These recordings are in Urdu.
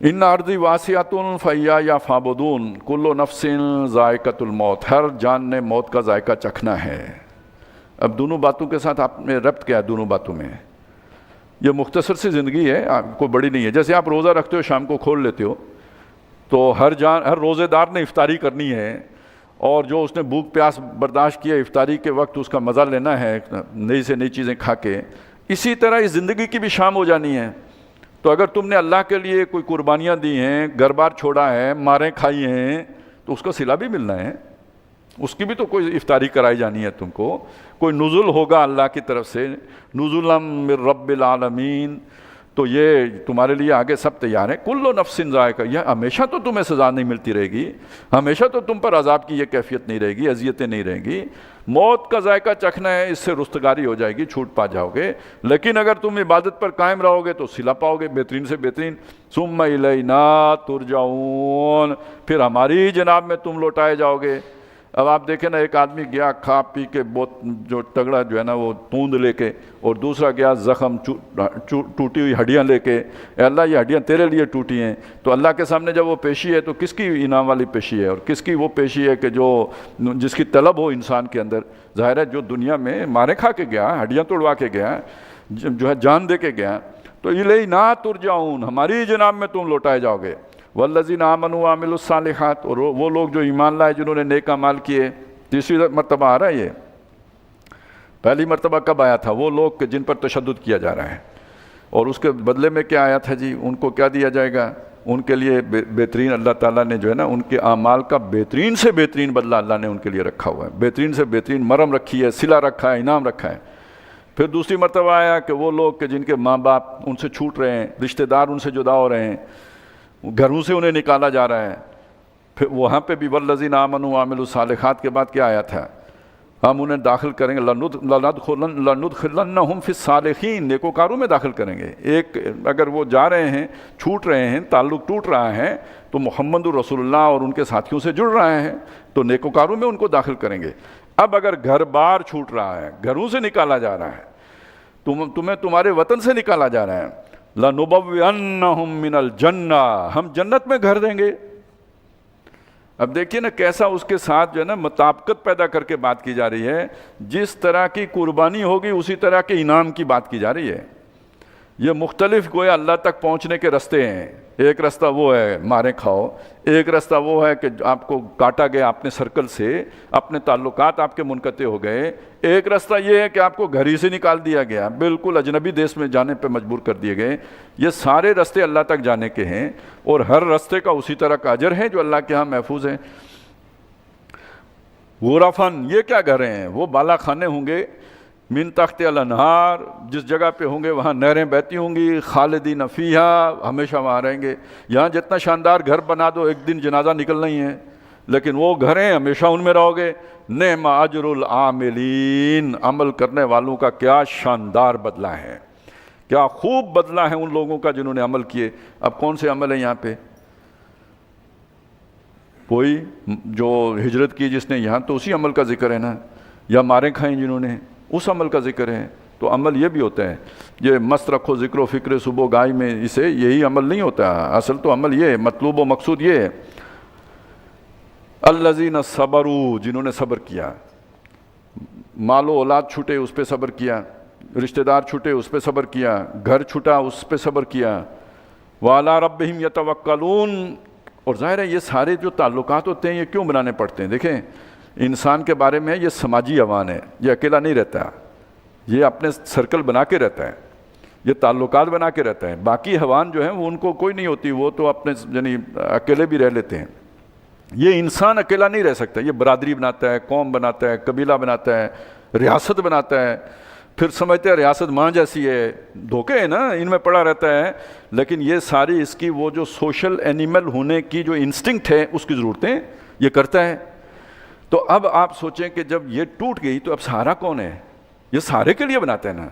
ان ارضی واسعۃ فیا یا فابدون کل نفس ذائقۃ الموت، ہر جان نے موت کا ذائقہ چکھنا ہے۔ اب دونوں باتوں کے ساتھ آپ نے ربط کیا ہے دونوں باتوں میں؟ یہ مختصر سی زندگی ہے، کوئی بڑی نہیں ہے۔ جیسے آپ روزہ رکھتے ہو، شام کو کھول لیتے ہو، تو ہر روزے دار نے افطاری کرنی ہے، اور جو اس نے بھوک پیاس برداشت کی ہے افطاری کے وقت اس کا مزہ لینا ہے نئی سے نئی چیزیں کھا کے۔ اسی طرح اس زندگی کی بھی شام ہو جانی ہے۔ تو اگر تم نے اللہ کے لیے کوئی قربانیاں دی ہیں، گھر بار چھوڑا ہے، ماریں کھائی ہیں، تو اس کا صلہ بھی ملنا ہے، اس کی بھی تو کوئی افطاری کرائی جانی ہے تم کو، کوئی نزول ہوگا اللہ کی طرف سے، نزولا من رب العالمین، تو یہ تمہارے لیے آگے سب تیار ہے۔ کل نفس ذائقہ، یہ ہمیشہ تو تمہیں سزا نہیں ملتی رہے گی، ہمیشہ تو تم پر عذاب کی یہ کیفیت نہیں رہے گی، اذیتیں نہیں رہیں گی۔ موت کا ذائقہ چکھنا ہے، اس سے رستگاری ہو جائے گی، چھوٹ پا جاؤ گے۔ لیکن اگر تم عبادت پر قائم رہو گے تو صلہ پاؤ گے بہترین سے بہترین۔ ثم الینا ترجعون، پھر ہماری جناب میں تم لوٹائے جاؤ گے۔ اب آپ دیکھیں نا، ایک آدمی گیا کھا پی کے بہت جو تگڑا جو ہے نا وہ توند لے کے، اور دوسرا گیا زخم ٹوٹی ہوئی ہڈیاں لے کے، اے اللہ یہ ہڈیاں تیرے لیے ٹوٹی ہیں۔ تو اللہ کے سامنے جب وہ پیشی ہے تو کس کی انعام والی پیشی ہے، اور کس کی وہ پیشی ہے کہ جس کی طلب ہو انسان کے اندر؟ ظاہر ہے جو دنیا میں مارے کھا کے گیا، ہڈیاں توڑوا کے گیا، جو ہے جان دے کے گیا، تو الینا ترجعون، ہماری جناب میں تم لوٹائے جاؤ گے۔ والذین آمنوا وعملوا الصالحات، اور وہ لوگ جو ایمان لائے جنہوں نے نیک اعمال کیے۔ تیسری مرتبہ آ رہا ہے یہ، پہلی مرتبہ کب آیا تھا؟ وہ لوگ کہ جن پر تشدد کیا جا رہا ہے، اور اس کے بدلے میں کیا آیا تھا جی؟ ان کو کیا دیا جائے گا؟ ان کے لیے بہترین، اللہ تعالیٰ نے جو ہے نا ان کے اعمال کا بہترین سے بہترین بدلہ اللہ نے ان کے لیے رکھا ہوا ہے، بہترین سے بہترین مرہم رکھی ہے، صلہ رکھا ہے، انعام رکھا ہے۔ پھر دوسری مرتبہ آیا کہ وہ لوگ کہ جن کے ماں باپ ان سے چھوٹ رہے ہیں، رشتہ دار ان سے جدا ہو رہے ہیں، گھروں سے انہیں نکالا جا رہا ہے۔ پھر وہاں پہ بھی والذین آمنوا وعملوا الصالحات کے بعد کیا آیا تھا؟ ہم انہیں داخل کریں گے، لندخلنہم فی الصالحین، نیکوکاروں میں داخل کریں گے۔ ایک اگر وہ جا رہے ہیں، چھوٹ رہے ہیں، تعلق ٹوٹ رہا ہے، تو محمد رسول اللہ اور ان کے ساتھیوں سے جڑ رہے ہیں، تو نیکوکاروں میں ان کو داخل کریں گے۔ اب اگر گھر بار چھوٹ رہا ہے، گھروں سے نکالا جا رہا ہے، تمہیں تمہارے وطن سے نکالا جا رہا ہے، لَنُبَوِّئَنَّهُم مِّنَ الْجَنَّةِ، ہم جنت میں گھر دیں گے۔ اب دیکھیے نا کیسا اس کے ساتھ جو ہے نا مطابقت پیدا کر کے بات کی جا رہی ہے، جس طرح کی قربانی ہوگی اسی طرح کے انعام کی بات کی جا رہی ہے۔ یہ مختلف گویا اللہ تک پہنچنے کے رستے ہیں۔ ایک رستہ وہ ہے مارے کھاؤ، ایک رستہ وہ ہے کہ آپ کو کاٹا گیا اپنے سرکل سے، اپنے تعلقات آپ کے منقطع ہو گئے، ایک رستہ یہ ہے کہ آپ کو گھر ہی سے نکال دیا گیا، بالکل اجنبی دیش میں جانے پہ مجبور کر دیے گئے۔ یہ سارے رستے اللہ تک جانے کے ہیں، اور ہر رستے کا اسی طرح کا اجر ہے جو اللہ کے ہاں محفوظ ہے۔ غرفن، یہ کیا گھر ہیں؟ وہ بالا خانے ہوں گے، من تحت الانہار، جس جگہ پہ ہوں گے وہاں نہریں بہتی ہوں گی، خالدین فیہا، ہمیشہ وہاں رہیں گے۔ یہاں جتنا شاندار گھر بنا دو ایک دن جنازہ نکلنا ہی ہے، لیکن وہ گھر ہیں ہمیشہ ان میں رہو گے۔ نعم اجر العاملین، عمل کرنے والوں کا کیا شاندار بدلہ ہے، کیا خوب بدلہ ہے ان لوگوں کا جنہوں نے عمل کیے۔ اب کون سے عمل ہیں یہاں پہ؟ کوئی جو ہجرت کی جس نے، یہاں تو اسی عمل کا ذکر ہے نا، یا مارے کھائیں جنہوں نے، اس عمل کا ذکر ہے۔ تو عمل یہ بھی ہوتا ہے، یہ مست رکھو ذکر و فکر صبح گائی میں، اسے یہی عمل نہیں ہوتا، اصل تو عمل یہ ہے، مطلوب و مقصود یہ ہے۔ الذین صبروا، جنہوں نے صبر کیا، مال و اولاد چھوٹے اس پہ صبر کیا، رشتہ دار چھوٹے اس پہ صبر کیا، گھر چھوٹا اس پہ صبر کیا، وعلی ربہم یتوکلون۔ اور ظاہر ہے یہ سارے جو تعلقات ہوتے ہیں یہ کیوں بنانے پڑتے ہیں؟ دیکھیں انسان کے بارے میں یہ سماجی حیوان ہے، یہ اکیلا نہیں رہتا، یہ اپنے سرکل بنا کے رہتا ہے، یہ تعلقات بنا کے رہتا ہے۔ باقی حیوان جو ہیں وہ ان کو کوئی نہیں ہوتی، وہ تو اپنے یعنی اکیلے بھی رہ لیتے ہیں۔ یہ انسان اکیلا نہیں رہ سکتا، یہ برادری بناتا ہے، قوم بناتا ہے، قبیلہ بناتا ہے، ریاست بناتا ہے، پھر سمجھتے ہیں ریاست ماں جیسی ہے، دھوکے ہیں نا ان میں پڑا رہتا ہے۔ لیکن یہ ساری اس کی وہ جو سوشل اینیمل ہونے کی جو انسٹنکٹ ہے اس کی ضرورتیں یہ کرتا ہے۔ تو اب آپ سوچیں کہ جب یہ ٹوٹ گئی تو اب سہارا کون ہے؟ یہ سارے کے لیے بناتا ہے نا،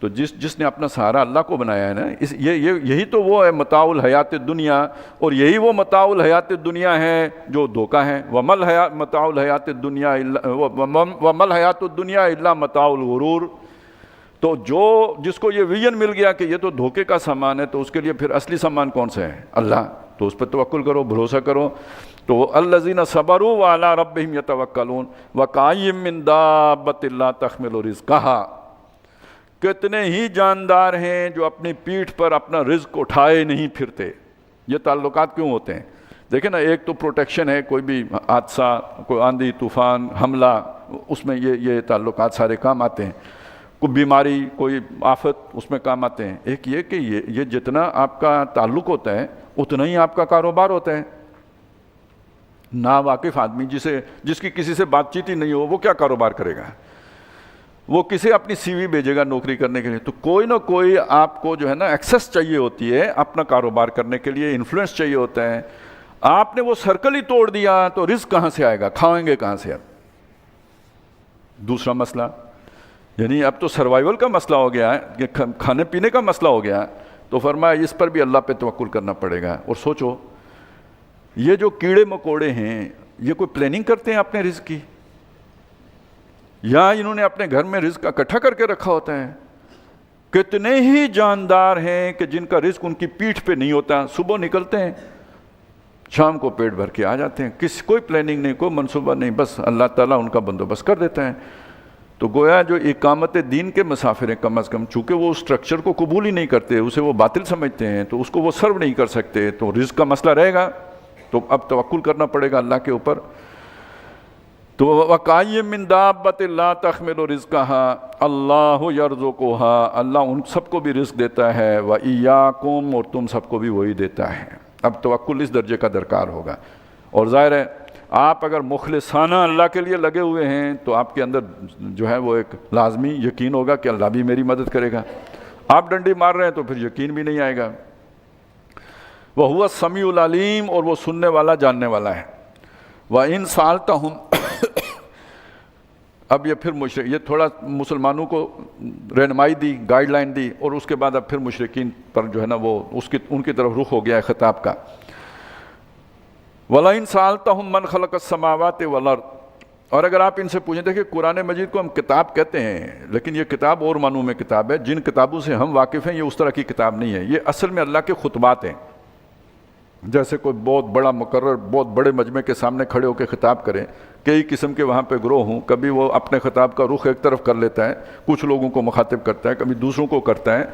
تو جس نے اپنا سہارا اللہ کو بنایا ہے نا، یہی تو وہ ہے متاع الحیات الدنیا، اور یہی وہ متاع الحیات الدنیا ہے جو دھوکہ ہے۔ ومل الحیات الدنیا الا متاع الغرور۔ تو جس کو یہ ویژن مل گیا کہ یہ تو دھوکے کا سامان ہے، تو اس کے لیے پھر اصلی سامان کون سا ہے؟ اللہ. تو اس پہ توکل کرو، بھروسہ کرو. تو الذین صبروا وعلی ربہم یتوکلون وکأی من دابۃ لا تحمل رزقہا. کتنے ہی جاندار ہیں جو اپنی پیٹھ پر اپنا رزق اٹھائے نہیں پھرتے. یہ تعلقات کیوں ہوتے ہیں؟ دیکھیں نا، ایک تو پروٹیکشن ہے، کوئی بھی حادثہ، کوئی آندھی طوفان، حملہ، اس میں یہ تعلقات سارے کام آتے ہیں. کوئی بیماری، کوئی آفت، اس میں کام آتے ہیں. ایک یہ کہ یہ جتنا آپ کا تعلق ہوتا ہے اتنا ہی آپ کا کاروبار ہوتا ہے. ناواقف آدمی جس کی کسی سے بات چیت ہی نہیں ہو، وہ کیا کاروبار کرے گا؟ وہ کسی اپنی سی وی بھیجے گا نوکری کرنے کے لیے. تو کوئی نہ کوئی آپ کو جو ہے نا ایکسس چاہیے ہوتی ہے اپنا کاروبار کرنے کے لیے، انفلوئنس چاہیے ہوتا ہے. آپ نے وہ سرکل ہی توڑ دیا تو رزق کہاں سے آئے گا؟ کھائیں گے کہاں سے؟ اب دوسرا مسئلہ، یعنی اب تو سروائیول کا مسئلہ ہو گیا ہے، کہ کھانے پینے کا مسئلہ ہو گیا ہے. تو فرمایا اس پر بھی اللہ پہ توکل کرنا پڑے گا. اور سوچو، یہ جو کیڑے مکوڑے ہیں یہ کوئی پلاننگ کرتے ہیں اپنے رزق کی، یا انہوں نے اپنے گھر میں رزق اکٹھا کر کے رکھا ہوتا ہے؟ کتنے ہی جاندار ہیں کہ جن کا رزق ان کی پیٹھ پہ نہیں ہوتا. صبح نکلتے ہیں، شام کو پیٹ بھر کے آ جاتے ہیں. کوئی پلاننگ نہیں، کوئی منصوبہ نہیں، بس اللہ تعالیٰ ان کا بندوبست کر دیتا ہے. تو گویا جو اقامت دین کے مسافر ہیں، کم از کم چونکہ وہ اس اسٹرکچر کو قبول ہی نہیں کرتے، اسے وہ باطل سمجھتے ہیں، تو اس کو وہ سرو نہیں کر سکتے. تو رزق کا مسئلہ رہے گا، تو اب توکل کرنا پڑے گا اللہ کے اوپر. تو وَكَأَيٍّ مِّن دَابَّةٍ لَا تَحْمِلُ رِزْقَهَا اللَّهُ يَرْزُقُهَا. اللہ ان سب کو بھی رزق دیتا ہے، وَإِيَّاكُمْ، اور تم سب کو بھی وہی دیتا ہے. اب توکل اس درجے کا درکار ہوگا. اور ظاہر ہے آپ اگر مخلصانہ اللہ کے لیے لگے ہوئے ہیں تو آپ کے اندر جو ہے وہ ایک لازمی یقین ہوگا کہ اللہ بھی میری مدد کرے گا. آپ ڈنڈی مار رہے ہیں تو پھر یقین بھی نہیں آئے گا. وَهُوَ السَّمِيعُ الْعَلِيمُ، اور وہ سننے والا، جاننے والا ہے. وَإِن سَأَلْتَهُمْ، اب یہ پھر یہ تھوڑا مسلمانوں کو رہنمائی دی، گائیڈ لائن دی، اور اس کے بعد اب پھر مشرکین پر جو ہے نا وہ ان کی طرف رخ ہو گیا ہے خطاب کا. وَلَئِن سَأَلْتَهُمْ مَنْ خَلَقَ السَّمَاوَاتِ وَالْأَرْضَ، اور اگر آپ ان سے پوچھیں، دیکھیں قرآن مجید کو ہم کتاب کہتے ہیں، لیکن یہ کتاب اور معنوں میں کتاب ہے. جن کتابوں سے ہم واقف ہیں یہ اس طرح کی کتاب نہیں ہے. یہ اصل میں اللہ کے خطبات ہیں. جیسے کوئی بہت بڑا مقرر بہت بڑے مجمع کے سامنے کھڑے ہو کے خطاب کریں، کئی قسم کے وہاں پہ گروہ ہوں، کبھی وہ اپنے خطاب کا رخ ایک طرف کر لیتا ہے، کچھ لوگوں کو مخاطب کرتا ہے، کبھی دوسروں کو کرتا ہے.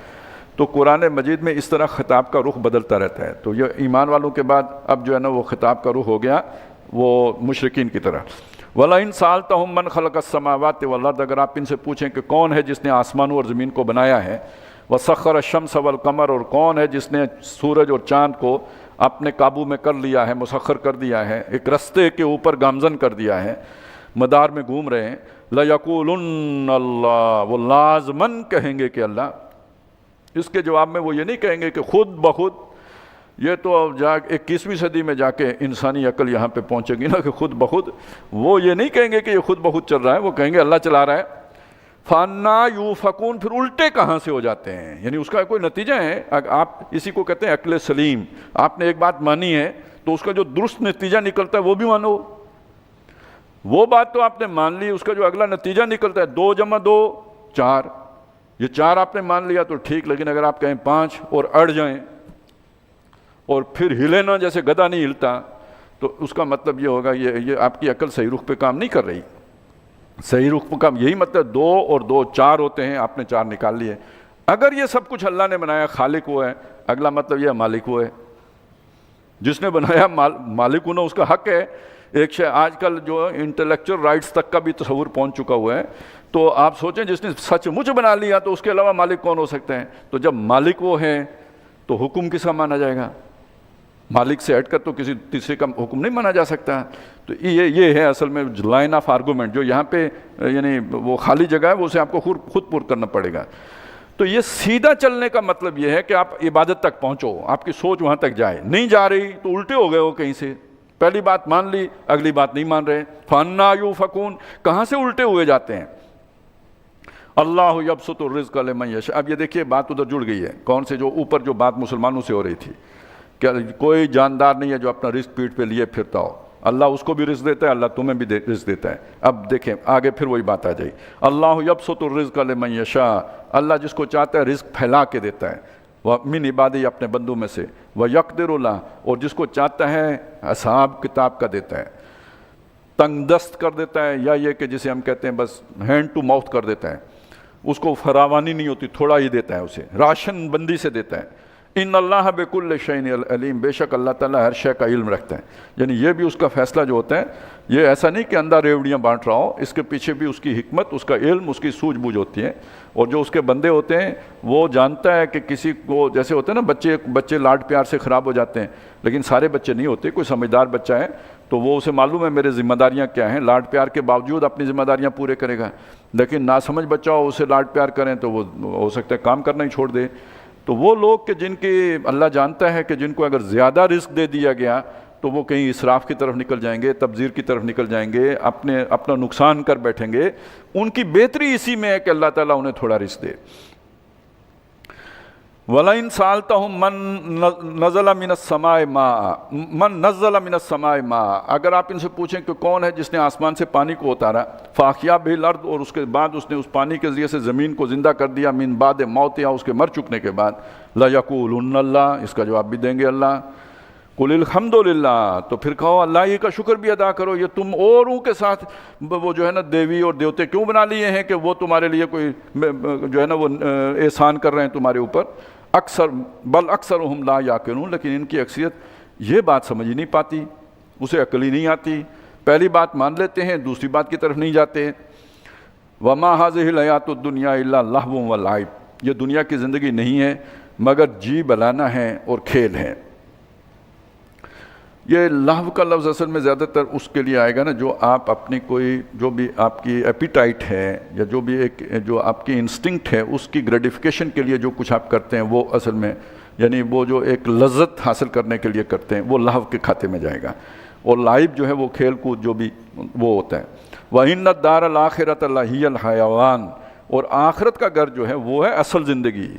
تو قرآن مجید میں اس طرح خطاب کا رخ بدلتا رہتا ہے. تو یہ ایمان والوں کے بعد اب جو ہے نا وہ خطاب کا رخ ہو گیا وہ مشرکین کی طرح. وَلَئِن سَأَلْتَهُمْ مَنْ خَلَقَ السَّمَاوَاتِ وَالْأَرْضَ، اگر آپ ان سے پوچھیں کہ کون ہے جس نے آسمانوں اور زمین کو بنایا ہے. وَسَخَّرَ الشَّمْسَ وَالْقَمَرَ، اور کون ہے جس نے سورج اور چاند کو اپنے قابو میں کر لیا ہے، مسخر کر دیا ہے، ایک رستے کے اوپر گامزن کر دیا ہے، مدار میں گھوم رہے ہیں. لَيَقُولُنَّ اللَّهُ، وہ لازماً کہیں گے کہ اللہ. اس کے جواب میں وہ یہ نہیں کہیں گے کہ خود بخود، یہ تو 21ویں صدی میں جا کے انسانی عقل یہاں پہ پہنچے گی نا کہ خود بخود. وہ یہ نہیں کہیں گے کہ یہ خود بخود چل رہا ہے، وہ کہیں گے اللہ چلا رہا ہے. فَأَنَّىٰ يُؤْفَكُونَ، پھر الٹے کہاں سے ہو جاتے ہیں؟ یعنی اس کا کوئی نتیجہ ہے. آپ اسی کو کہتے ہیں عقل سلیم. آپ نے ایک بات مانی ہے تو اس کا جو درست نتیجہ نکلتا ہے وہ بھی مانو. وہ بات تو آپ نے مان لی، اس کا جو اگلا نتیجہ نکلتا ہے 2 + 2 = 4. یہ 4 آپ نے مان لیا تو ٹھیک، لیکن اگر آپ کہیں 5 اور اڑ جائیں اور پھر ہلے نہ جیسے گدھا نہیں ہلتا، تو اس کا مطلب یہ ہوگا یہ آپ کی عقل صحیح رخ پہ کام نہیں کر رہی. صحیح رخ پہ کام، یہی مطلب 2 اور 2 4 ہوتے ہیں، آپ نے 4 نکال لیے. اگر یہ سب کچھ اللہ نے بنایا، خالق وہ ہے، اگلا مطلب یہ مالک وہ ہے. جس نے بنایا مالک ہونا اس کا حق ہے. ایک شے آج کل جو انٹلیکچوئل رائٹس تک کا بھی تصور پہنچ چکا ہوا ہے. تو آپ سوچیں جس نے سچ مچ بنا لیا تو اس کے علاوہ مالک کون ہو سکتے ہیں؟ تو جب مالک وہ ہے تو حکم کس کا مانا جائے گا؟ مالک سے ہٹ کر تو کسی تیسرے کا حکم نہیں مانا جا سکتا. تو یہ ہے اصل میں لائن آف آرگومنٹ جو یہاں پہ یعنی وہ خالی جگہ ہے، وہ اسے آپ کو خود پر کرنا پڑے گا. تو یہ سیدھا چلنے کا مطلب یہ ہے کہ آپ عبادت تک پہنچو، آپ کی سوچ وہاں تک جائے. نہیں جا رہی تو الٹے ہو گئے ہو کہیں سے. پہلی بات مان لی، اگلی بات نہیں مان رہے. فَأَنَّىٰ يُؤْفَكُونَ، کہاں سے الٹے ہوئے جاتے ہیں؟ اللہ یبسط الرزق لمن یشاء. اب یہ دیکھیے بات ادھر جڑ گئی ہے. کون سے جو اوپر جو بات مسلمانوں سے ہو رہی تھی کہ کوئی جاندار نہیں ہے جو اپنا رزق پیٹھ پہ لیے پھرتا ہو. اللہ اس کو بھی رزق دیتا ہے, اللہ تمہیں بھی رزق دیتا ہے. اب دیکھیں آگے پھر وہی بات آ جائے, اللہ یبسط الرزق لمن یشاء, اللہ جس کو چاہتا ہے رزق پھیلا کے دیتا ہے, من عبادی اپنے بندوں میں سے, ویقدر له, اور جس کو چاہتا ہے حساب کتاب کا دیتا ہے, تنگ دست کر دیتا ہے, یا یہ کہ جسے ہم کہتے ہیں بس ہینڈ ٹو ماؤتھ کر دیتا ہے, اس کو فراوانی نہیں ہوتی, تھوڑا ہی دیتا ہے, اسے راشن بندی سے دیتا ہے. ان اللہ بکل شیء علیم, بے شک اللہ تعالیٰ ہر شے کا علم رکھتا ہے. یعنی یہ بھی اس کا فیصلہ جو ہوتا ہے, یہ ایسا نہیں کہ اندھا ریوڑیاں بانٹ رہا ہو, اس کے پیچھے بھی اس کی حکمت, اس کا علم, اس کی سوجھ بوجھ ہوتی ہے. اور جو اس کے بندے ہوتے ہیں وہ جانتا ہے کہ کسی کو, جیسے ہوتے ہیں نا بچے لاڈ پیار سے خراب ہو جاتے ہیں, لیکن سارے بچے نہیں ہوتے, کوئی سمجھدار بچہ ہے تو وہ اسے معلوم ہے میرے ذمہ داریاں کیا ہیں, لاڈ پیار کے باوجود اپنی ذمہ داریاں پورے کرے گا. لیکن ناسمجھ بچہ ہو, اسے لاڈ پیار کریں تو وہ ہو سکتا ہے کام کرنا ہی چھوڑ دے. تو وہ لوگ کہ جن کی اللہ جانتا ہے کہ جن کو اگر زیادہ رزق دے دیا گیا تو وہ کہیں اسراف کی طرف نکل جائیں گے, تبذیر کی طرف نکل جائیں گے, اپنا نقصان کر بیٹھیں گے. ان کی بہتری اسی میں ہے کہ اللہ تعالیٰ انہیں تھوڑا رزق دے. وَلَئِن سَأَلْتَهُم مَّن نَزَلَ مِنَ السَّمَاءِ مَاءً, اگر آپ ان سے پوچھیں کہ کون ہے جس نے آسمان سے پانی کو اتارا, فَأَحْيَا بِهِ الْأَرْضَ, اور اس کے بعد اس نے اس پانی کے ذریعے سے زمین کو زندہ کر دیا, مِن بَعْدِ مَوْتِهَا, اس کے مر چکنے کے بعد, لَيَقُولُنَّ اللَّهُ, اس کا جواب بھی دیں گے اللہ. قُلِ الْحَمْدُ لِلَّهِ, تو پھر کہو اللہ ہی کا شکر بھی ادا کرو. یہ تم اوروں کے ساتھ وہ جو ہے نا دیوی اور دیوتے کیوں بنا لیے ہیں کہ وہ تمہارے لیے کوئی جو ہے نا وہ احسان کر رہے ہیں تمہارے اوپر. بل اکثرهم لا یعقلون, لیکن ان کی اکثریت یہ بات سمجھ ہی نہیں پاتی, اسے عقل ہی نہیں آتی. پہلی بات مان لیتے ہیں, دوسری بات کی طرف نہیں جاتے. وما هذه الحیات الدنیا الا لهو ولعب, یہ دنیا کی زندگی نہیں ہے مگر جی بلانا ہے اور کھیل ہے. یہ لہو کا لفظ اصل میں زیادہ تر اس کے لیے آئے گا نا جو آپ اپنی کوئی جو بھی آپ کی ایپیٹائٹ ہے یا جو بھی ایک جو آپ کی انسٹنکٹ ہے اس کی گریٹیفیکیشن کے لیے جو کچھ آپ کرتے ہیں وہ اصل میں یعنی وہ جو ایک لذت حاصل کرنے کے لیے کرتے ہیں وہ لہو کے کھاتے میں جائے گا. اور لائب جو ہے وہ کھیل کود جو بھی وہ ہوتا ہے. وَإِنَّ الدَّارَ الْآخِرَةَ لَهِيَ الْحَيَوَانُ, اور آخرت کا گھر جو ہے وہ ہے اصل زندگی.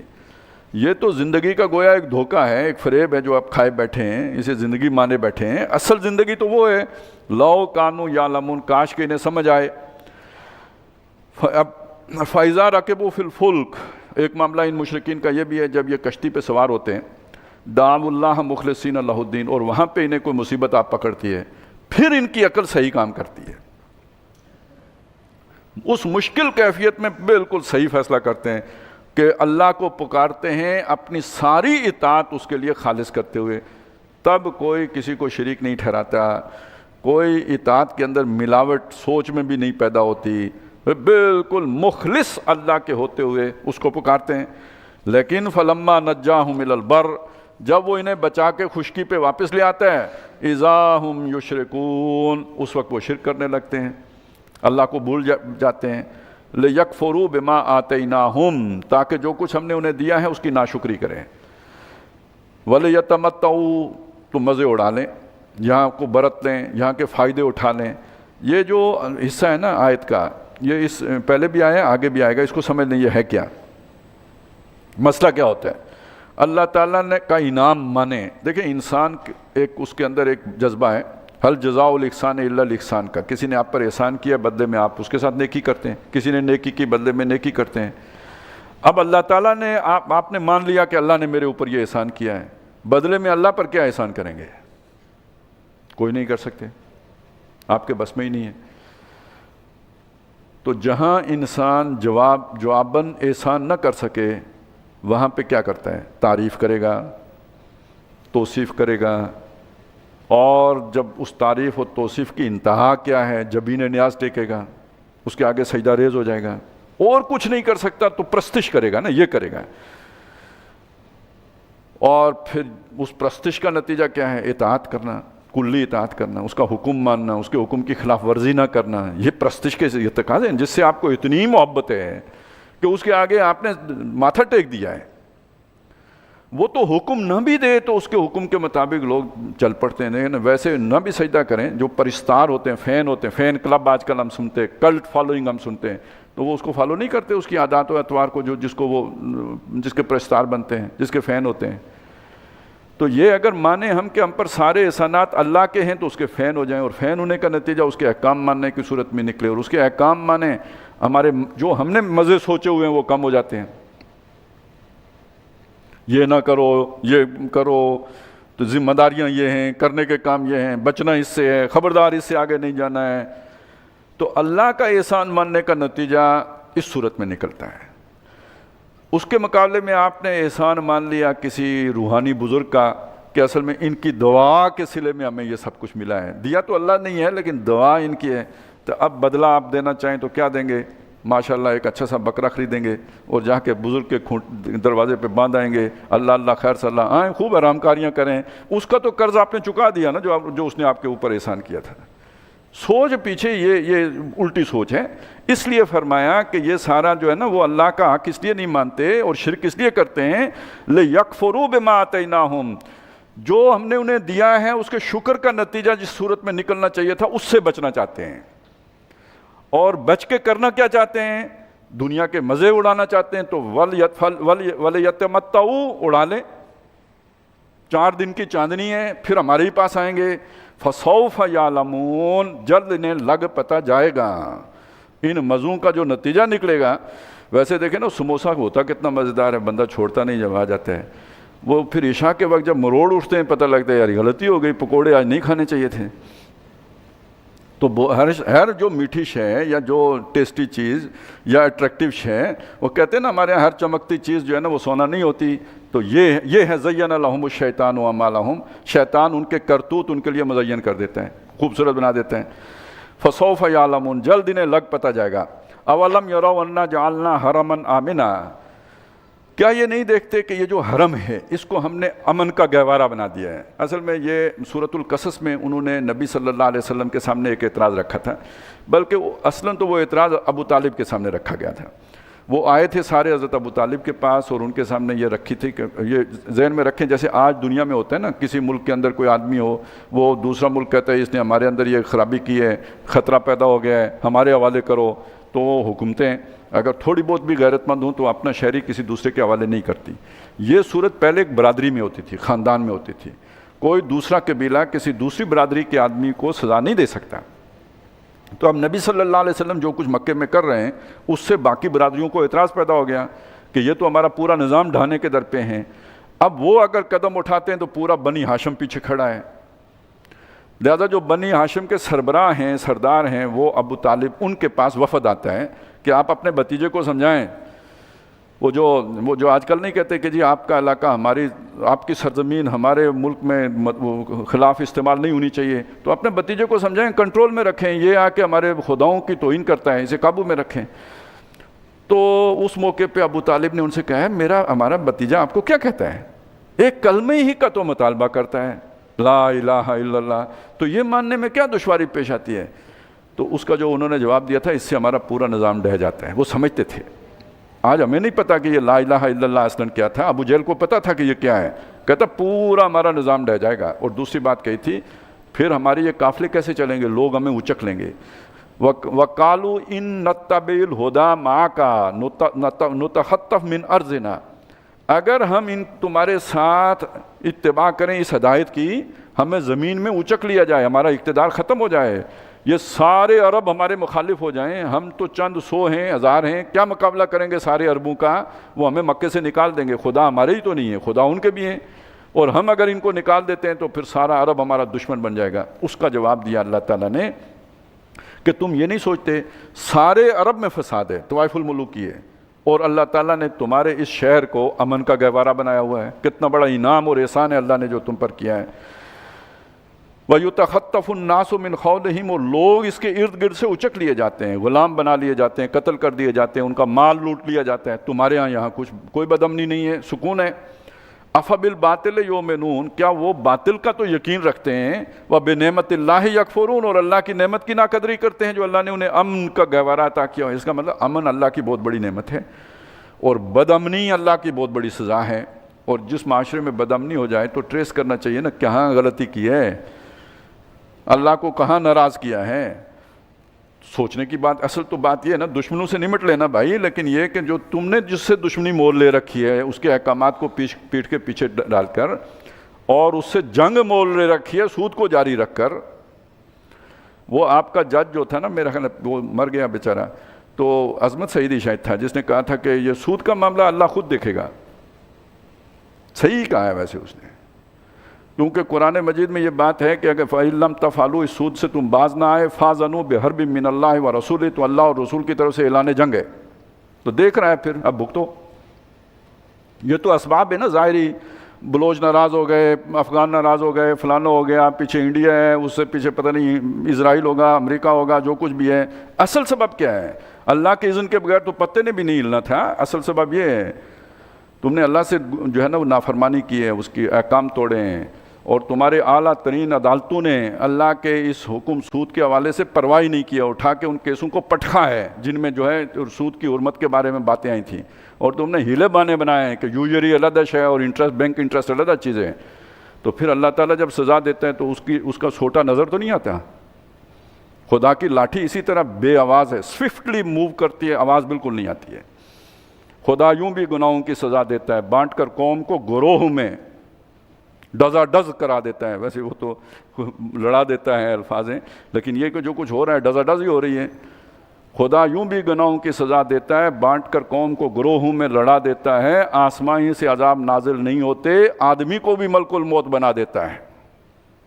یہ تو زندگی کا گویا ایک دھوکہ ہے, ایک فریب ہے جو آپ کھائے بیٹھے ہیں, اسے زندگی مانے بیٹھے ہیں. اصل زندگی تو وہ ہے لو کانو یعلمون, کاش کہ انہیں سمجھ آئے. فَإِذَا رَكِبُوا فِي الْفُلْكِ, ایک معاملہ ان مشرکین کا یہ بھی ہے جب یہ کشتی پہ سوار ہوتے ہیں, دعوا اللہ مخلصین لہ الدین, اور وہاں پہ انہیں کوئی مصیبت آپ پکڑتی ہے پھر ان کی عقل صحیح کام کرتی ہے, اس مشکل کیفیت میں بالکل صحیح فیصلہ کرتے ہیں کہ اللہ کو پکارتے ہیں اپنی ساری اطاعت اس کے لیے خالص کرتے ہوئے. تب کوئی کسی کو شریک نہیں ٹھہراتا, کوئی اطاعت کے اندر ملاوٹ سوچ میں بھی نہیں پیدا ہوتی, بالکل مخلص اللہ کے ہوتے ہوئے اس کو پکارتے ہیں. لیکن فلما نجاہم الی البر, جب وہ انہیں بچا کے خشکی پہ واپس لے آتا ہے, اذا ہم یشرکون, اس وقت وہ شرک کرنے لگتے ہیں, اللہ کو بھول جاتے ہیں. لِيَكْفُرُوا بِمَا آتَيْنَاهُمْ, تاکہ جو کچھ ہم نے انہیں دیا ہے اس کی ناشکری کریں. وَلِيَتَمَتَّعُوا, تو مزے اڑا لیں, یہاں کو برت لیں, یہاں کے فائدے اٹھا لیں. یہ جو حصہ ہے نا آیت کا, یہ اس پہلے بھی آیا آگے بھی آئے گا, اس کو سمجھ لیں یہ ہے کیا مسئلہ کیا ہوتا ہے. اللہ تعالیٰ نے کا انعام مانے. دیکھیں انسان ایک اس کے اندر ایک جذبہ ہے, حل جزاء الاحسان الا الاحسان کا. کسی نے آپ پر احسان کیا, بدلے میں آپ اس کے ساتھ نیکی کرتے ہیں. کسی نے نیکی کی, بدلے میں نیکی کرتے ہیں. اب اللہ تعالیٰ نے آپ نے مان لیا کہ اللہ نے میرے اوپر یہ احسان کیا ہے, بدلے میں اللہ پر کیا احسان کریں گے؟ کوئی نہیں کر سکتے, آپ کے بس میں ہی نہیں ہے. تو جہاں انسان جواباً احسان نہ کر سکے وہاں پہ کیا کرتا ہے؟ تعریف کرے گا, توصیف کرے گا, اور جب اس تعریف و توصیف کی انتہا کیا ہے, جبین نیاز ٹیکے گا, اس کے آگے سجدہ ریز ہو جائے گا, اور کچھ نہیں کر سکتا تو پرستش کرے گا نا, یہ کرے گا. اور پھر اس پرستش کا نتیجہ کیا ہے؟ اطاعت کرنا, کلی اطاعت کرنا, اس کا حکم ماننا, اس کے حکم کی خلاف ورزی نہ کرنا. یہ پرستش کے یہ تقاضے ہیں جس سے آپ کو اتنی محبت ہے کہ اس کے آگے آپ نے ماتھا ٹیک دیا ہے. وہ تو حکم نہ بھی دے تو اس کے حکم کے مطابق لوگ چل پڑتے ہیں, لیکن ویسے نہ بھی سجدہ کریں. جو پرستار ہوتے ہیں, فین ہوتے ہیں, فین کلب آج کل ہم سنتے ہیں, کلٹ فالوئنگ ہم سنتے ہیں, تو وہ اس کو فالو نہیں کرتے, اس کی عادات و اطوار کو, جس کے پرستار بنتے ہیں, جس کے فین ہوتے ہیں. تو یہ اگر مانیں ہم کہ ہم پر سارے احسانات اللہ کے ہیں تو اس کے فین ہو جائیں، اور فین ہونے کا نتیجہ اس کے احکام ماننے کی صورت میں نکلے، اور اس کے احکام مانیں ہمارے جو ہم نے مزے سوچے ہوئے ہیں وہ کم ہو جاتے ہیں. یہ نہ کرو، یہ کرو، تو ذمہ داریاں یہ ہیں، کرنے کے کام یہ ہیں، بچنا اس سے ہے، خبردار اس سے آگے نہیں جانا ہے. تو اللہ کا احسان ماننے کا نتیجہ اس صورت میں نکلتا ہے. اس کے مقابلے میں آپ نے احسان مان لیا کسی روحانی بزرگ کا کہ اصل میں ان کی دعا کے صلے میں ہمیں یہ سب کچھ ملا ہے. دیا تو اللہ نہیں ہے لیکن دعا ان کی ہے، تو اب بدلہ آپ دینا چاہیں تو کیا دیں گے؟ ماشاءاللہ ایک اچھا سا بکرا خریدیں گے اور جا کے بزرگ کے دروازے پہ باندھ آئیں گے، اللہ اللہ خیر صلی اللہ، آئیں خوب آرام کاریاں کریں. اس کا تو قرض آپ نے چکا دیا نا جو اس نے آپ کے اوپر احسان کیا تھا. سوچ پیچھے یہ الٹی سوچ ہے. اس لیے فرمایا کہ یہ سارا جو ہے نا وہ اللہ کا حق اس لیے نہیں مانتے اور شرک اس لیے کرتے ہیں لِيَكْفُرُوا بِمَا آتَيْنَاهُمْ، جو ہم نے انہیں دیا ہے اس کے شکر کا نتیجہ جس صورت میں نکلنا چاہیے تھا اس سے بچنا چاہتے ہیں. اور بچ کے کرنا کیا چاہتے ہیں؟ دنیا کے مزے اڑانا چاہتے ہیں. تو وَلْيَتَمَتَّعُوا، اڑا لیں، 4 دن کی چاندنی ہے، پھر ہمارے ہی پاس آئیں گے. فَسَوْفَ يَعْلَمُونَ، جلد انہیں لگ پتہ جائے گا ان مزوں کا جو نتیجہ نکلے گا. ویسے دیکھیں نا سموسا ہوتا کتنا مزیدار ہے، بندہ چھوڑتا نہیں جب آ جاتا ہے. وہ پھر عشاء کے وقت جب مروڑ اٹھتے ہیں پتہ لگتا ہے یار غلطی ہو گئی، پکوڑے آج نہیں کھانے چاہیے تھے. تو ہر جو میٹھی شے یا جو ٹیسٹی چیز یا اٹریکٹیو شے، وہ کہتے ہیں نا ہمارے یہاں ہر چمکتی چیز جو ہے نا وہ سونا نہیں ہوتی. تو یہ ہے زین لہم الشیطان اعمالہم، شیطان ان کے کرتوت ان کے لیے مزین کر دیتے ہیں، خوبصورت بنا دیتے ہیں. فسوف یعلمون، جلد انہیں لگ پتہ جائے گا. اولم یروا انا جعلنا حرما آمنا، کیا یہ نہیں دیکھتے کہ یہ جو حرم ہے اس کو ہم نے امن کا گہوارہ بنا دیا ہے. اصل میں یہ سورۃ القصص میں انہوں نے نبی صلی اللہ علیہ وسلم کے سامنے ایک اعتراض رکھا تھا، بلکہ اصلاً تو وہ اعتراض ابو طالب کے سامنے رکھا گیا تھا. وہ آئے تھے سارے حضرت ابو طالب کے پاس اور ان کے سامنے یہ رکھی تھی کہ یہ ذہن میں رکھیں جیسے آج دنیا میں ہوتا ہے نا، کسی ملک کے اندر کوئی آدمی ہو، وہ دوسرا ملک کہتا ہے اس نے ہمارے اندر یہ خرابی کی ہے، خطرہ پیدا ہو گیا ہے، ہمارے حوالے کرو. تو وہ حکومتیں اگر تھوڑی بہت بھی غیرت مند ہوں تو اپنا شہری کسی دوسرے کے حوالے نہیں کرتی. یہ صورت پہلے ایک برادری میں ہوتی تھی، خاندان میں ہوتی تھی. کوئی دوسرا قبیلہ کسی دوسری برادری کے آدمی کو سزا نہیں دے سکتا. تو اب نبی صلی اللہ علیہ وسلم جو کچھ مکے میں کر رہے ہیں اس سے باقی برادریوں کو اعتراض پیدا ہو گیا کہ یہ تو ہمارا پورا نظام ڈھانے کے در پہ ہیں. اب وہ اگر قدم اٹھاتے ہیں تو پورا بنی ہاشم پیچھے کھڑا ہے. لہذا جو بنی ہاشم کے سربراہ ہیں، سردار ہیں، وہ ابو طالب، ان کے پاس وفد آتا ہے کہ آپ اپنے بھتیجے کو سمجھائیں. وہ جو آج کل نہیں کہتے کہ جی آپ کا علاقہ آپ کی سرزمین ہمارے ملک میں خلاف استعمال نہیں ہونی چاہیے، تو اپنے بھتیجے کو سمجھائیں، کنٹرول میں رکھیں، یہ آ کے ہمارے خداؤں کی توہین کرتا ہے، اسے قابو میں رکھیں. تو اس موقع پہ ابو طالب نے ان سے کہا ہے ہمارا بھتیجا آپ کو کیا کہتا ہے؟ ایک کلمے ہی کا تو مطالبہ کرتا ہے، لا الہ الا اللہ، تو یہ ماننے میں کیا دشواری پیش آتی ہے؟ تو اس کا جو انہوں نے جواب دیا تھا اس سے ہمارا پورا نظام ڈہ جاتا ہے. وہ سمجھتے تھے. آج ہمیں نہیں پتا کہ یہ لا الہ الا اللہ اصلاً کیا تھا. ابو جہل کو پتا تھا کہ یہ کیا ہے، کہتا پورا ہمارا نظام ڈہ جائے گا. اور دوسری بات کہی تھی پھر ہمارے یہ قافلے کیسے چلیں گے، لوگ ہمیں اچک لیں گے. وَقَالُوا إِن نَتَّبِعِ الْهُدَىٰ مَعَكَ نُتَخَطَّفْ مِنْ أَرْضِنَا، اگر ہم تمہارے ساتھ اتباع کریں اس ہدایت کی، ہمیں زمین میں اچک لیا جائے، ہمارا اقتدار ختم ہو جائے، یہ سارے عرب ہمارے مخالف ہو جائیں، ہم تو چند 100 ہیں، 1000 ہیں، کیا مقابلہ کریں گے سارے عربوں کا؟ وہ ہمیں مکے سے نکال دیں گے. خدا ہمارے ہی تو نہیں ہے، خدا ان کے بھی ہیں، اور ہم اگر ان کو نکال دیتے ہیں تو پھر سارا عرب ہمارا دشمن بن جائے گا. اس کا جواب دیا اللہ تعالیٰ نے کہ تم یہ نہیں سوچتے سارے عرب میں فساد ہے، طوائف الملوک کی ہے، اور اللہ تعالیٰ نے تمہارے اس شہر کو امن کا گہوارہ بنایا ہوا ہے. کتنا بڑا انعام اور احسان ہے اللہ نے جو تم پر کیا ہے. وَيُتَخَطَّفُ النَّاسُ مِنْ خَوْلِهِمْ، اور لوگ اس کے ارد گرد سے اچک لیے جاتے ہیں، غلام بنا لیے جاتے ہیں، قتل کر دیے جاتے ہیں، ان کا مال لوٹ لیا جاتا ہے. تمہارے یہاں کوئی بدامنی نہیں ہے، سکون ہے. أَفَبِالْبَاطِلِ يُؤْمِنُونَ، کیا وہ باطل کا تو یقین رکھتے ہیں، وَبِنِعْمَتِ اللَّهِ يَكْفُرُونَ، اور اللہ کی نعمت کی ناقدری کرتے ہیں جو اللہ نے انہیں امن کا گہوارہ عطا کیا. اس کا مطلب امن اللہ کی بہت بڑی نعمت ہے اور بدامنی اللہ کی بہت بڑی سزا ہے. اور جس معاشرے میں بدامنی ہو جائے تو ٹریس کرنا چاہیے نا کہاں غلطی کی ہے، اللہ کو کہاں ناراض کیا ہے. سوچنے کی بات، اصل تو بات یہ ہے نا دشمنوں سے نمٹ لینا بھائی، لیکن یہ کہ جو تم نے جس سے دشمنی مول لے رکھی ہے اس کے احکامات کو پیٹھ کے پیچھے ڈال کر اور اس سے جنگ مول رکھی ہے سود کو جاری رکھ کر. وہ آپ کا جج جو تھا نا، میرا خیال وہ مر گیا بیچارہ، تو عظمت سعیدی شاید تھا، جس نے کہا تھا کہ یہ سود کا معاملہ اللہ خود دیکھے گا. صحیح کہا ہے ویسے اس نے، کیونکہ قرآن مجید میں یہ بات ہے کہ اگر فَإِن لَمْ تَفْعَلُوا، اس سود سے تم باز نہ آئے، فَاذَنُوا بِحَرْبٍ مِّنَ اللَّهِ وَرَسُولِهِ، تو اللہ اور رسول کی طرف سے اعلان جنگ ہے. تو دیکھ رہا ہے پھر اب بھگتو. یہ تو اسباب ہے نا ظاہری، بلوچ ناراض ہو گئے، افغان ناراض ہو گئے، فلانا ہو گیا، پیچھے انڈیا ہے، اس سے پیچھے پتہ نہیں اسرائیل ہوگا، امریکہ ہوگا، جو کچھ بھی ہے. اصل سبب کیا ہے؟ اللہ کے اذن کے بغیر تو پتے نے بھی نہیں ہلنا تھا. اصل سبب یہ ہے تم نے اللہ سے جو ہے نا وہ نافرمانی کی ہے، اس کی احکام توڑے ہیں، اور تمہارے اعلیٰ ترین عدالتوں نے اللہ کے اس حکم سود کے حوالے سے پرواہ نہیں کیا، اٹھا کے ان کیسوں کو پٹکا ہے جن میں جو ہے سود کی حرمت کے بارے میں باتیں آئی تھیں. اور تم نے ہیلے بانے بنائے ہیں کہ یوجری علیحدہ ہے اور انٹرسٹ، بینک انٹرسٹ علیحدہ چیزیں. تو پھر اللہ تعالیٰ جب سزا دیتا ہے تو اس کا چھوٹا نظر تو نہیں آتا. خدا کی لاٹھی اسی طرح بے آواز ہے، سوئفٹلی موو کرتی ہے، آواز بالکل نہیں آتی ہے. خدا یوں بھی گناہوں کی سزا دیتا ہے، بانٹ کر قوم کو گروہ میں ڈزا ڈز کرا دیتا ہے. ویسے وہ تو لڑا دیتا ہے الفاظیں، لیکن یہ کہ جو کچھ ہو رہا ہے ڈزا ڈز ہی ہو رہی ہے. خدا یوں بھی گناہوں کی سزا دیتا ہے، بانٹ کر قوم کو گروہوں میں لڑا دیتا ہے. آسماں سے عذاب نازل نہیں ہوتے، آدمی کو بھی ملک الموت بنا دیتا ہے.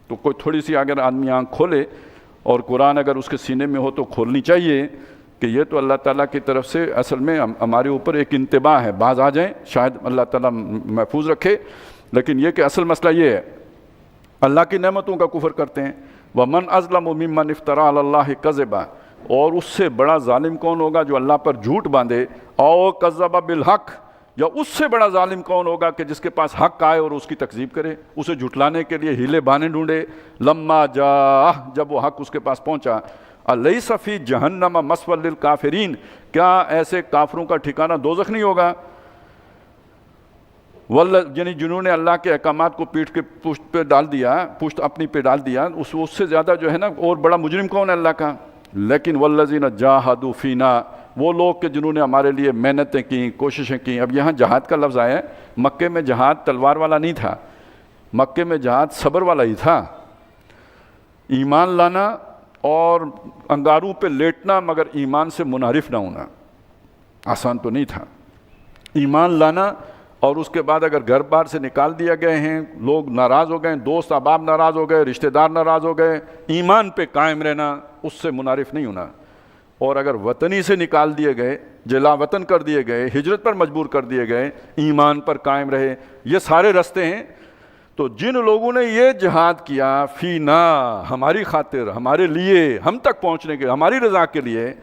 تو کوئی تھوڑی سی اگر آدمی آنکھ کھولے، اور قرآن اگر اس کے سینے میں ہو تو کھولنی چاہیے کہ یہ تو اللہ تعالیٰ کی طرف سے اصل میں ہمارے اوپر ایک انتباہ ہے. باز آ جائیں، شاید اللہ تعالیٰ محفوظ رکھے، لیکن یہ کہ اصل مسئلہ یہ ہے اللہ کی نعمتوں کا کفر کرتے ہیں. وَمَنْ أَظْلَمُ مِمَّنِ افْتَرَىٰ عَلَى اللَّهِ كَذِبًا، اور اس سے بڑا ظالم کون ہوگا جو اللہ پر جھوٹ باندھے، او کذب بالحق، یا اس سے بڑا ظالم کون ہوگا کہ جس کے پاس حق آئے اور اس کی تکذیب کرے، اسے جھٹلانے کے لیے ہیلے بہانے ڈھونڈے. لما جاء، جب وہ حق اس کے پاس پہنچا. الیس فی جہنم مثوی للکافرین، کیا ایسے کافروں کا ٹھکانہ دوزخ نہیں ہوگا؟ یعنی جنہوں نے اللہ کے احکامات کو پیٹھ کے پشت پہ ڈال دیا، پشت اپنی پہ ڈال دیا، اس سے زیادہ جو ہے نا اور بڑا مجرم کون ہے اللہ کا؟ لیکن والذین جاہدوا فینا، وہ لوگ کہ جنہوں نے ہمارے لیے محنتیں کی، کوششیں کی. اب یہاں جہاد کا لفظ آیا ہے، مکے میں جہاد تلوار والا نہیں تھا، مکے میں جہاد صبر والا ہی تھا. ایمان لانا اور انگاروں پہ لیٹنا مگر ایمان سے منحرف نہ ہونا آسان تو نہیں تھا. ایمان لانا، اور اس کے بعد اگر گھر بار سے نکال دیا گئے ہیں، لوگ ناراض ہو گئے، دوست احباب ناراض ہو گئے، رشتہ دار ناراض ہو گئے، ایمان پہ قائم رہنا، اس سے منحرف نہیں ہونا. اور اگر وطنی سے نکال دیے گئے، جلا وطن کر دیے گئے، ہجرت پر مجبور کر دیے گئے، ایمان پر قائم رہے. یہ سارے رستے ہیں. تو جن لوگوں نے یہ جہاد کیا فینا، ہماری خاطر، ہمارے لیے، ہم تک پہنچنے کے، ہماری رضا کے لیے،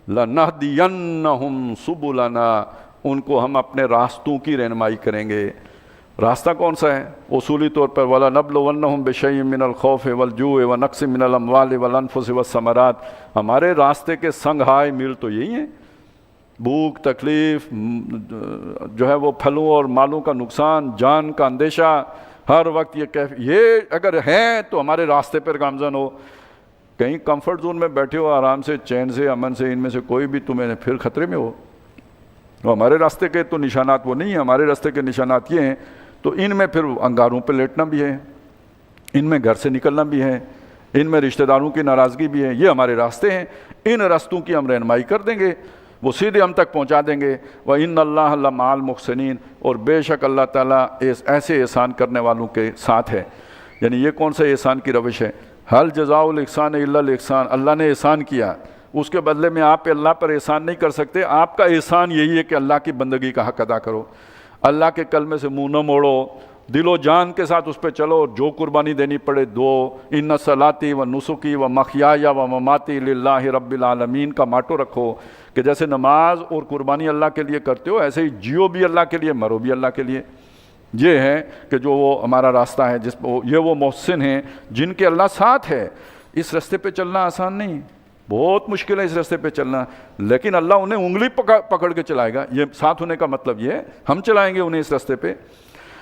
لَنَهْدِيَنَّهُمْ سُبُلَنَا، ان کو ہم اپنے راستوں کی رہنمائی کریں گے. راستہ کون سا ہے؟ اصولی طور پر وَلَنَبْلُوَنَّهُمْ بِشَيْءٍ مِّنَ الْخَوْفِ وَالْجُوعِ وَنَقْصٍ مِّنَ الْأَمْوَالِ وَالْأَنفُسِ وَالثَّمَرَاتِ. ہمارے راستے کے سنگھائے میل تو یہی ہیں، بھوک، تکلیف، جو ہے وہ پھلوں اور مالوں کا نقصان، جان کا اندیشہ، ہر وقت یہ اگر ہے تو ہمارے راستے پر گامزن ہو. کہیں کمفرٹ زون میں بیٹھے ہو آرام سے، چین سے، امن سے، ان میں سے کوئی بھی تمہیں پھر خطرے میں ہو. ہمارے راستے کے تو نشانات وہ نہیں ہیں، ہمارے راستے کے نشانات یہ ہیں. تو ان میں پھر انگاروں پہ لیٹنا بھی ہے، ان میں گھر سے نکلنا بھی ہے، ان میں رشتہ داروں کی ناراضگی بھی ہے. یہ ہمارے راستے ہیں، ان راستوں کی ہم رہنمائی کر دیں گے، وہ سیدھے ہم تک پہنچا دیں گے. وَإِنَّ اللَّهَ لَمَعَ الْمُحْسِنِينَ، اور بے شک اللہ تعالیٰ ایسے احسان کرنے والوں کے ساتھ ہے. یعنی یہ کون سا احسان کی روش ہے؟ هَلْ جَزَاءُ الْإِحْسَانِ إِلَّا الْإِحْسَانُ، اللہ نے احسان کیا، اس کے بدلے میں آپ اللہ پر احسان نہیں کر سکتے. آپ کا احسان یہی ہے کہ اللہ کی بندگی کا حق ادا کرو، اللہ کے کلمے سے منہ نہ موڑو، دل و جان کے ساتھ اس پہ چلو، اور جو قربانی دینی پڑے دو. ان صلاتی و نسکی و مخیایا و مماتی للہ رب العالمین کا ماٹو رکھو کہ جیسے نماز اور قربانی اللہ کے لیے کرتے ہو، ایسے ہی جیو بھی اللہ کے لیے، مرو بھی اللہ کے لیے. یہ ہے کہ جو وہ ہمارا راستہ ہے، یہ وہ محسن ہیں جن کے اللہ ساتھ ہے. اس راستے پہ چلنا آسان نہیں، بہت مشکل ہے اس راستے پہ چلنا، لیکن اللہ انہیں انگلی پکڑ کے چلائے گا. یہ ساتھ ہونے کا مطلب یہ ہے، ہم چلائیں گے انہیں اس راستے پہ.